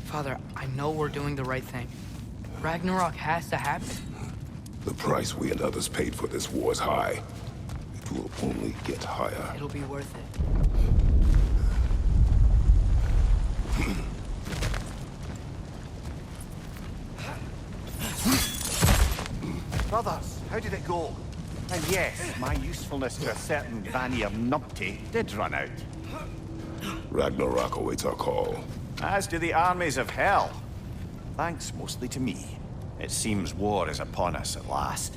Father, I know we're doing the right thing. Ragnarok has to happen. The price we and others paid for this war is high. It will only get higher. It'll be worth it. Brothers, how did it go? And yes, my usefulness to a certain Vanir numpty did run out. Ragnarok awaits our call. As do the armies of hell. Thanks mostly to me. It seems war is upon us at last.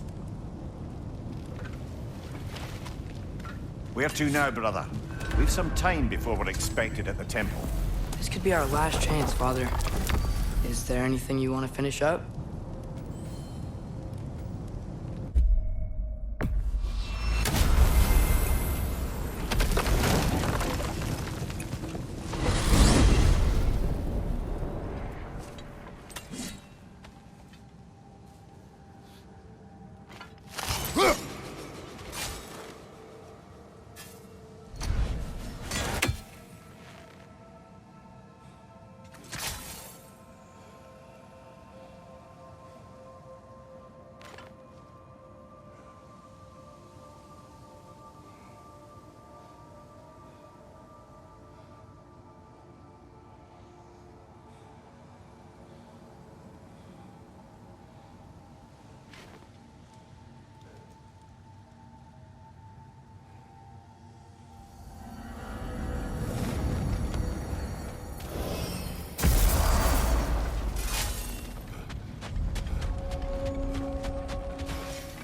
Where to now, brother? We've some time before we're expected at the temple. This could be our last chance, Father. Is there anything you want to finish up?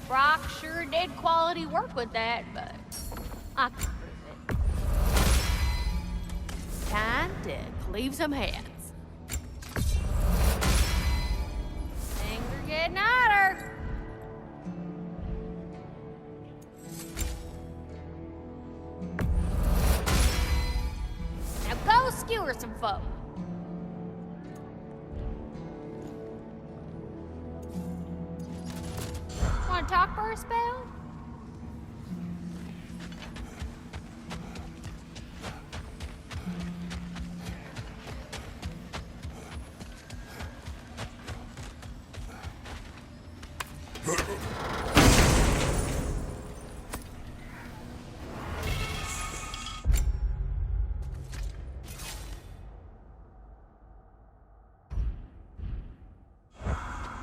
Brock sure did quality work with that, but I can prove it. Time to cleave some heads. Things are getting hotter. Now go skewer some folk. Want to talk for a spell?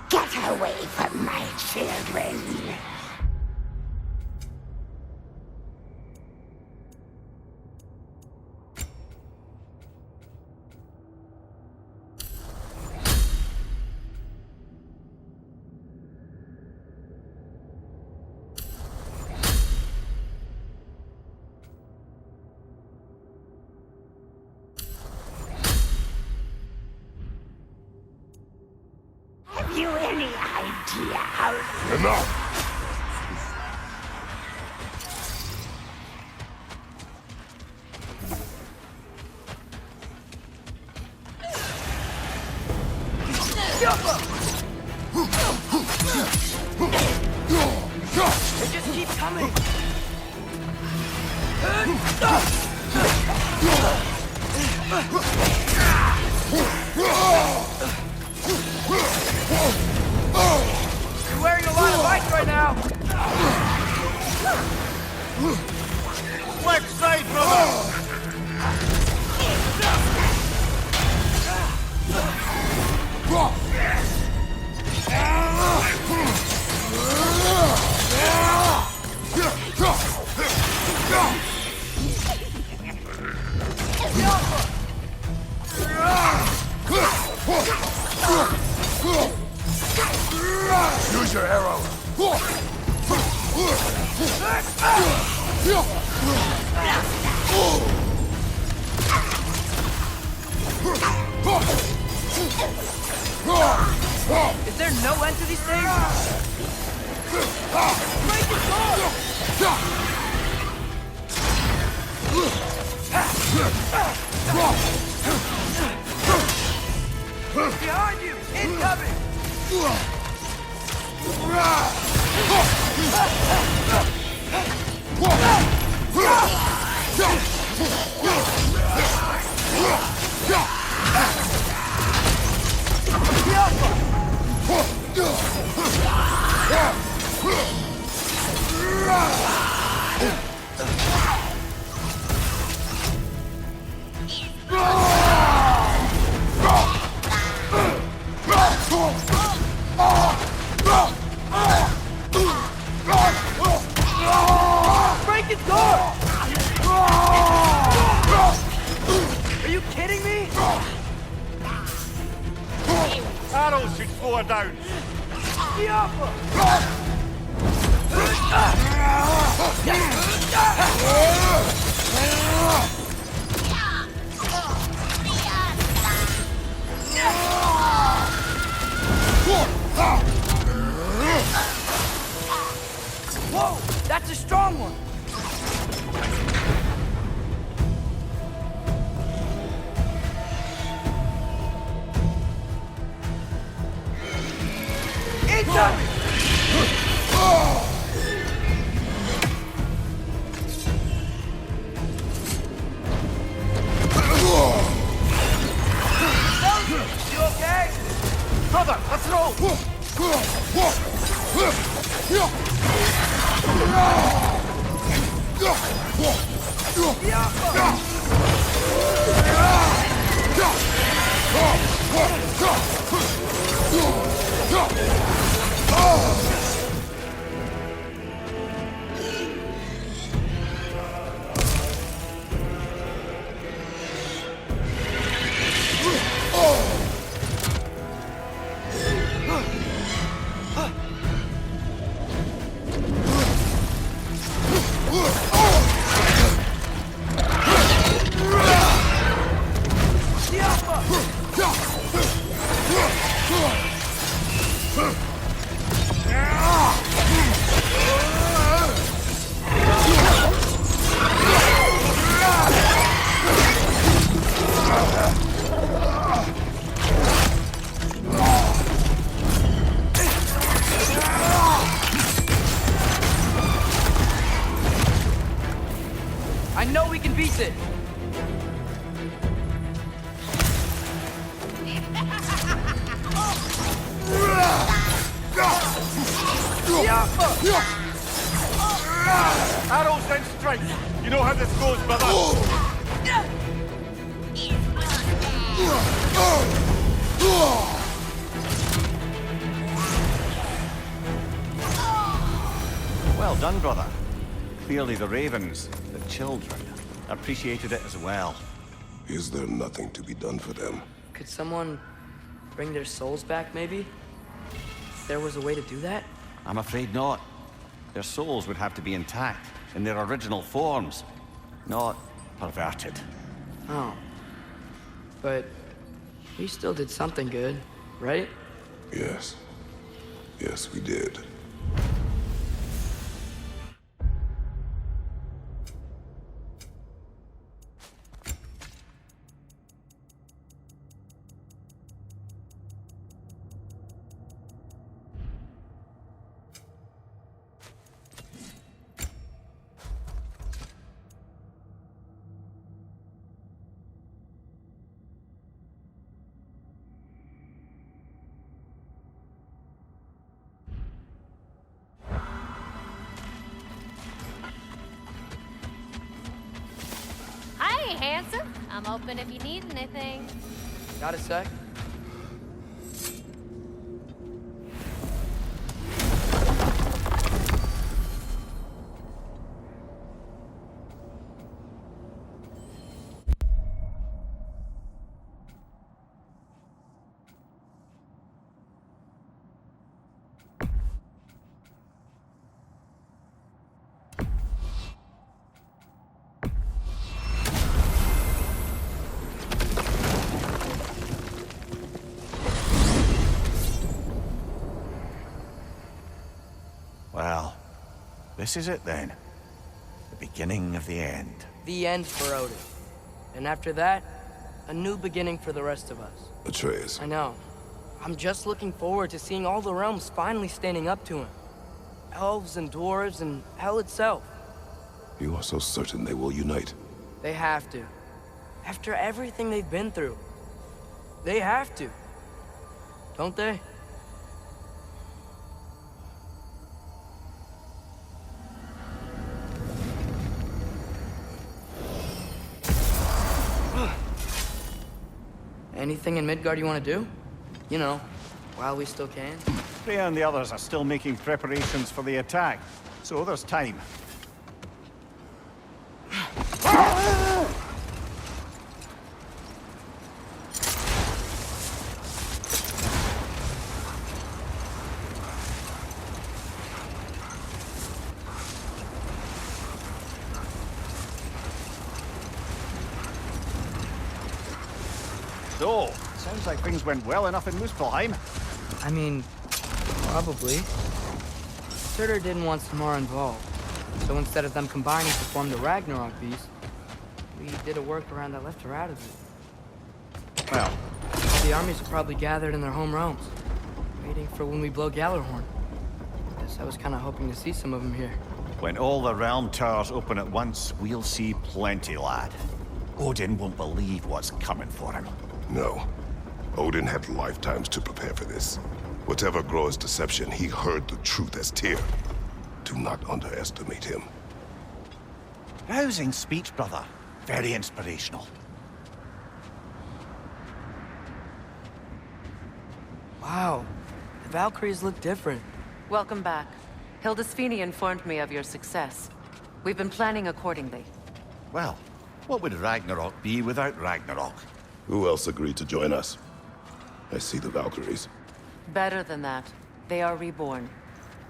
Get away from my children! Have you any idea how... Enough! They just keep coming! You're wearing a lot of ice right now! Left side, brother! Use your arrow! Is there no end to these things? Break it Behind you! Incoming! arrows should pour down. Whoa! That's a strong one! Incoming! You okay? Brother, let's roll! I know we can beat it! Arrows and strike! You know how this goes, brother! Well done, brother. Clearly the ravens, the children, appreciated it as well. Is there nothing to be done for them? Could someone bring their souls back, maybe? If there was a way to do that? I'm afraid not. Their souls would have to be intact, in their original forms, not perverted. Oh. But we still did something good, right? Yes. Yes, we did. Hey, handsome. I'm open if you need anything. Got a sec? Well, this is it then. The beginning of the end. The end for Odin. And after that, a new beginning for the rest of us. Atreus, I know. I'm just looking forward to seeing all the realms finally standing up to him. Elves and dwarves and hell itself. you are so certain they will unite. They have to. After everything they've been through. They have to. Don't they? Anything in Midgard you want to do? You know, while we still can. Freya and the others are still making preparations for the attack, so there's time. So, sounds like things went well enough in Muspelheim. I mean, probably. Surtur didn't want Samara involved, so instead of them combining to form the Ragnarok beast, we did a workaround that left her out of it. Well, The armies are probably gathered in their home realms, waiting for when we blow Gallarhorn. Guess I was kind of hoping to see some of them here. when all the realm towers open at once, we'll see plenty, lad. Odin won't believe what's coming for him. No. Odin had lifetimes to prepare for this. Whatever Groa's deception, he heard the truth as Tyr. Do not underestimate him. Rousing speech, brother. Very inspirational. Wow, the Valkyries look different. Welcome back. Hildisvini informed me of your success. We've been planning accordingly. Well, what would Ragnarok be without Ragnarok? Who else agreed to join us? I see the Valkyries. Better than that. They are reborn.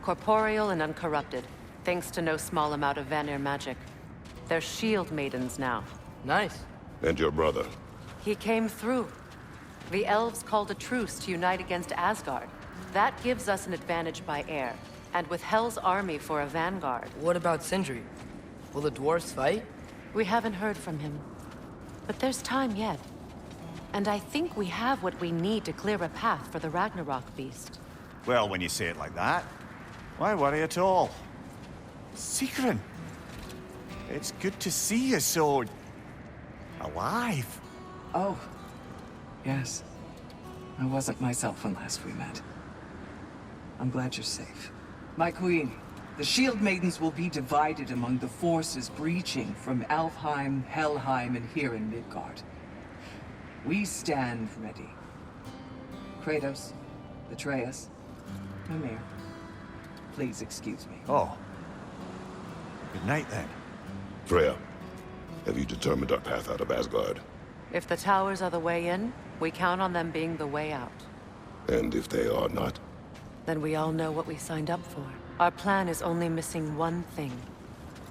Corporeal and uncorrupted, thanks to no small amount of Vanir magic. They're shield maidens now. Nice. And your brother. He came through. The elves called a truce to unite against Asgard. That gives us an advantage by air, and with Hel's army for a vanguard. What about Sindri? Will the dwarves fight? We haven't heard from him. But there's time yet. And I think we have what we need to clear a path for the Ragnarok beast. Well, when you say it like that, why worry at all? Sigrun! It's good to see you so... alive. Oh, yes. I wasn't myself when last we met. I'm glad you're safe. My queen, the Shield Maidens will be divided among the forces breaching from Alfheim, Helheim, and here in Midgard. We stand ready. Kratos, Atreus, Mimir, please excuse me. Oh. Good night, then. Freya, have you determined our path out of Asgard? If the towers are the way in, we count on them being the way out. And if they are not? Then we all know what we signed up for. Our plan is only missing one thing.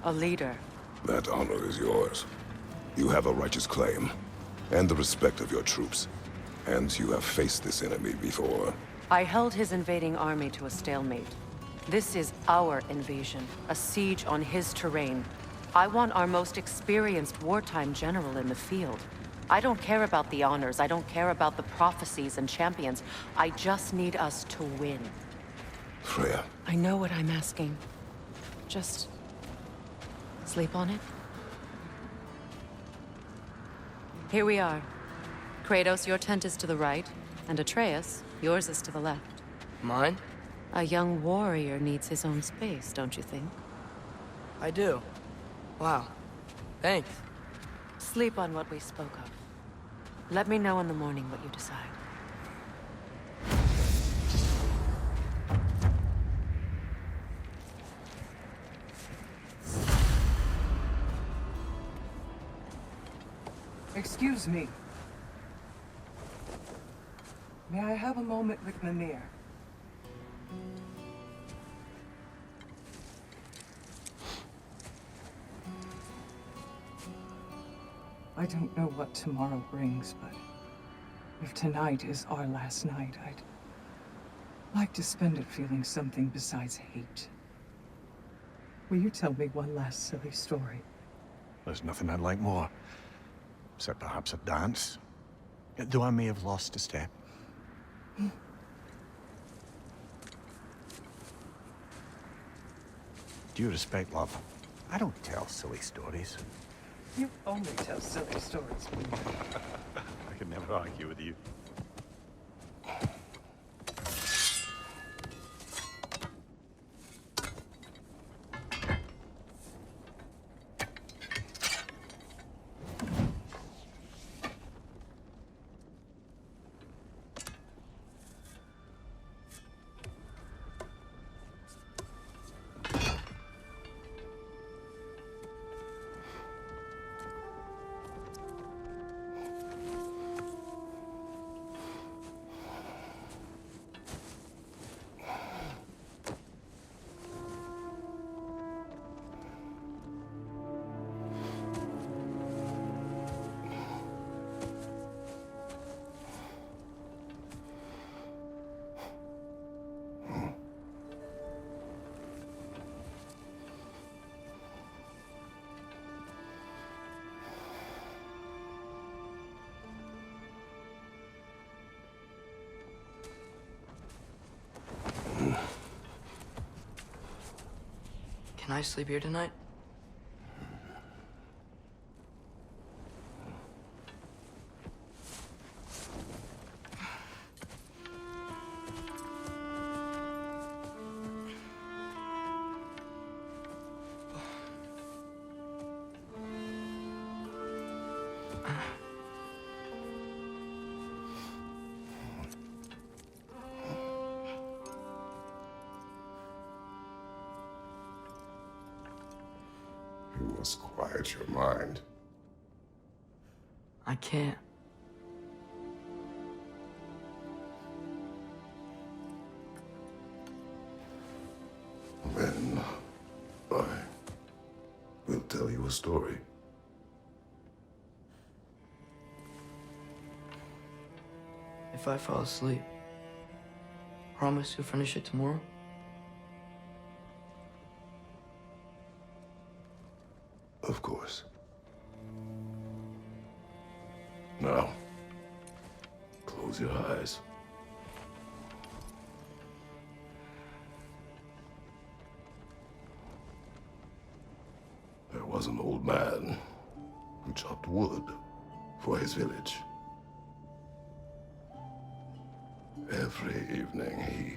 A leader. That honor is yours. You have a righteous claim, and the respect of your troops. And you have faced this enemy before. I held his invading army to a stalemate. This is our invasion, a siege on his terrain. I want our most experienced wartime general in the field. I don't care about the honors, I don't care about the prophecies and champions. I just need us to win. Freya. I know what I'm asking. Just... sleep on it? Here we are. Kratos, your tent is to the right, and Atreus, yours is to the left. Mine? A young warrior needs his own space, don't you think? I do. Wow. Thanks. Sleep on what we spoke of. Let me know in the morning what you decide. Excuse me. May I have a moment with Mimir? I don't know what tomorrow brings, but if tonight is our last night, I'd like to spend it feeling something besides hate. Will you tell me one last silly story? There's nothing I'd like more. Except perhaps a dance. Though I may have lost a step. Due respect, love. I don't tell silly stories. You only tell silly stories. I can never argue with you. Can I sleep here tonight? You must quiet your mind. I can't. Then I will tell you a story. If I fall asleep, promise you'll finish it tomorrow? Of course. Now, close your eyes. There was an old man who chopped wood for his village. Every evening he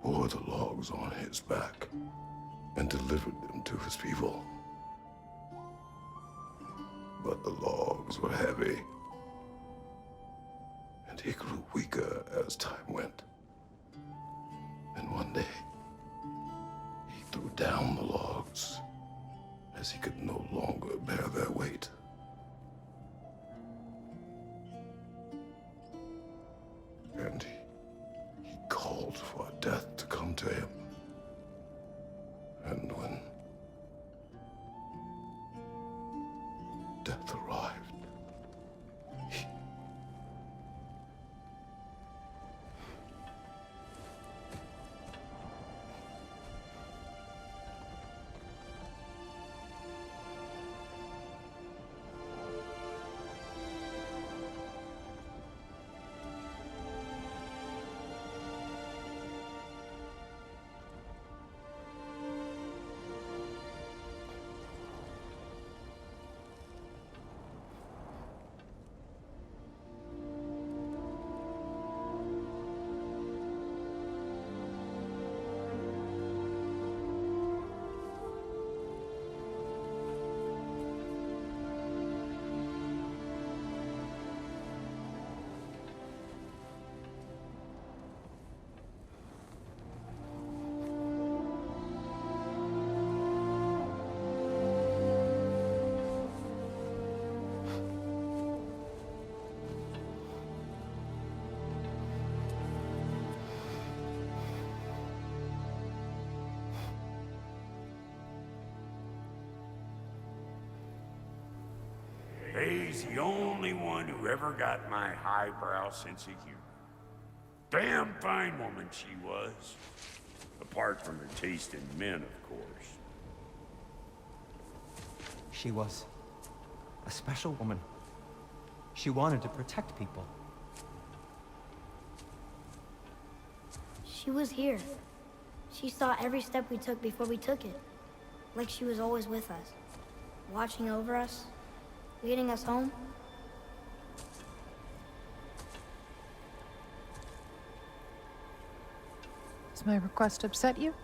bore the logs on his back and delivered them to his people. But the logs were heavy, and he grew weaker as time went. And one day, he threw down the logs as he could no longer bear their weight. And he called for death to come to him. And when death arrived, He's the only one who ever got my highbrow sense of humor. Damn fine woman she was. Apart from her taste in men, of course. She was a special woman. She wanted to protect people. She was here. She saw every step we took before we took it. Like she was always with us. Watching over us. Leading us home. Does my request upset you?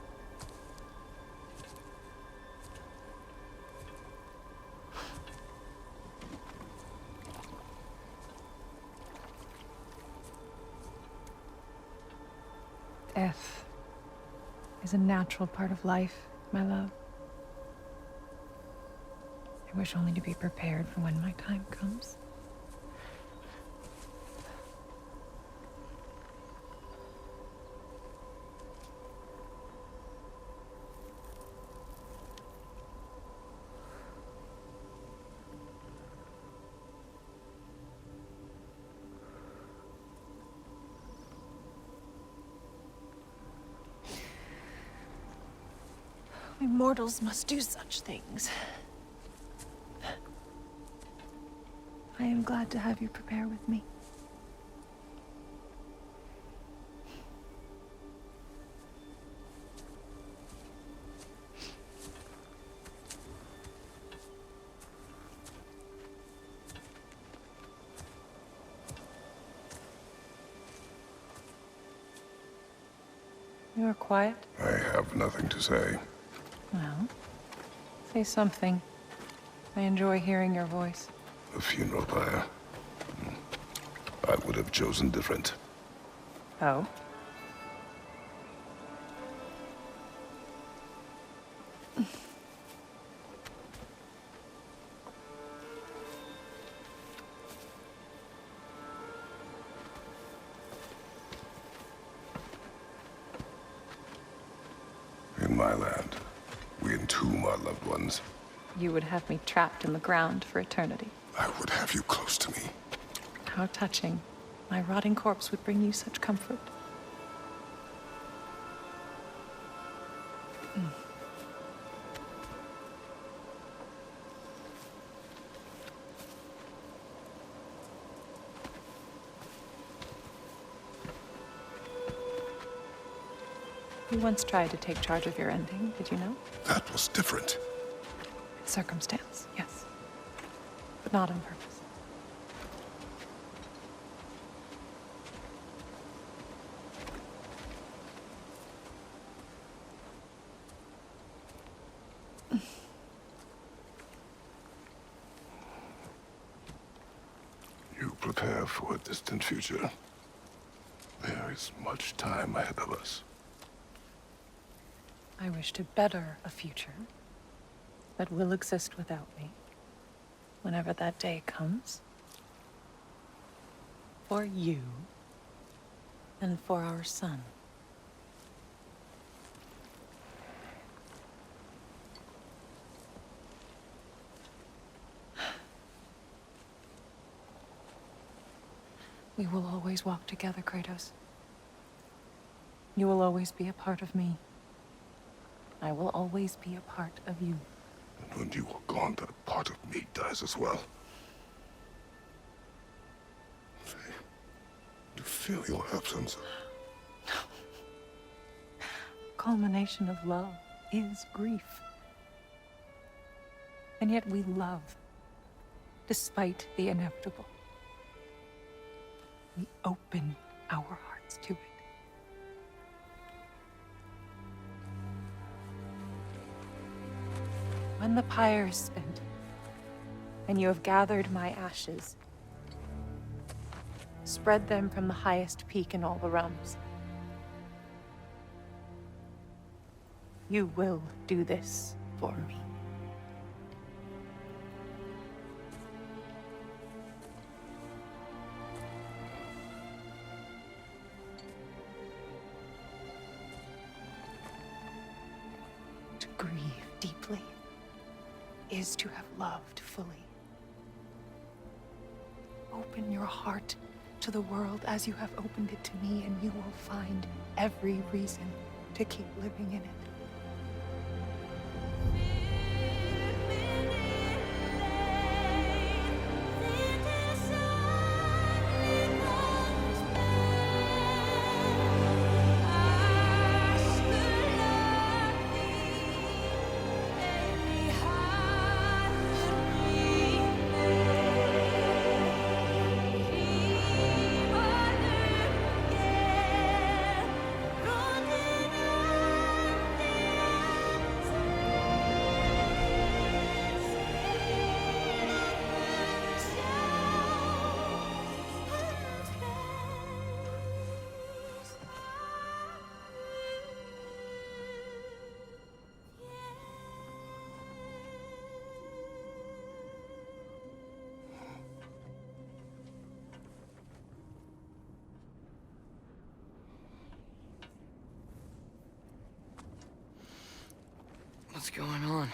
Death is a natural part of life, my love. I wish only to be prepared for when my time comes. We mortals must do such things. I am glad to have you prepare with me. You are quiet? I have nothing to say. Well, say something. I enjoy hearing your voice. A funeral pyre. I would have chosen different. Oh? In my land, we entomb our loved ones. You would have me trapped in the ground for eternity. I would have you close to me. How touching. My rotting corpse would bring you such comfort. You once tried to take charge of your ending, did you know? That was different. Circumstance, yes. But not on purpose. You prepare for a distant future. There is much time ahead of us. I wish to better a future that will exist without me, whenever that day comes. For you, and for our son. We will always walk together, Kratos. You will always be a part of me. I will always be a part of you. And when you are gone, that part of me dies as well. You feel your absence. Culmination of love is grief. And yet we love, despite the inevitable. We open our hearts to it. When the pyre is spent, and you have gathered my ashes, spread them from the highest peak in all the realms. You will do this for me. To grieve deeply is to have loved fully. Open your heart to the world as you have opened it to me, and you will find every reason to keep living in it. What's going on?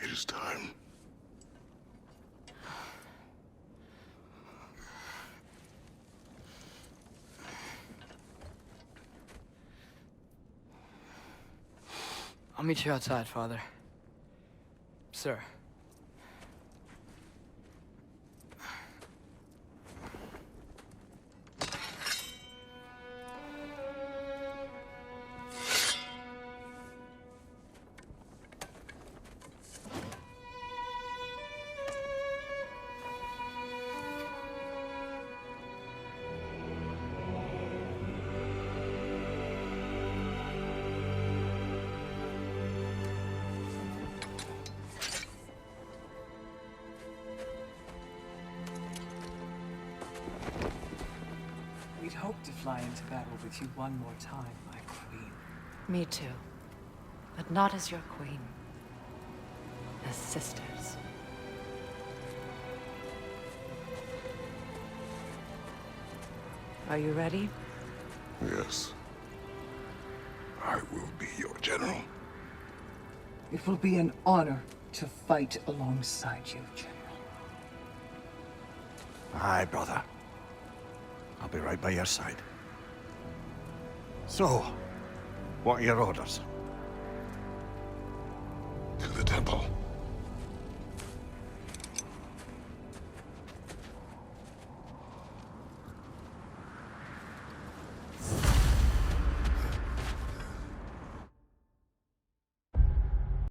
It is time. I'll meet you outside, Father. Sir. to fly into battle with you one more time, my queen. Me too. But not as your queen. As sisters. Are you ready? Yes. I will be your general. It will be an honor to fight alongside you, General. Aye, brother. I'll be right by your side. So, what are your orders?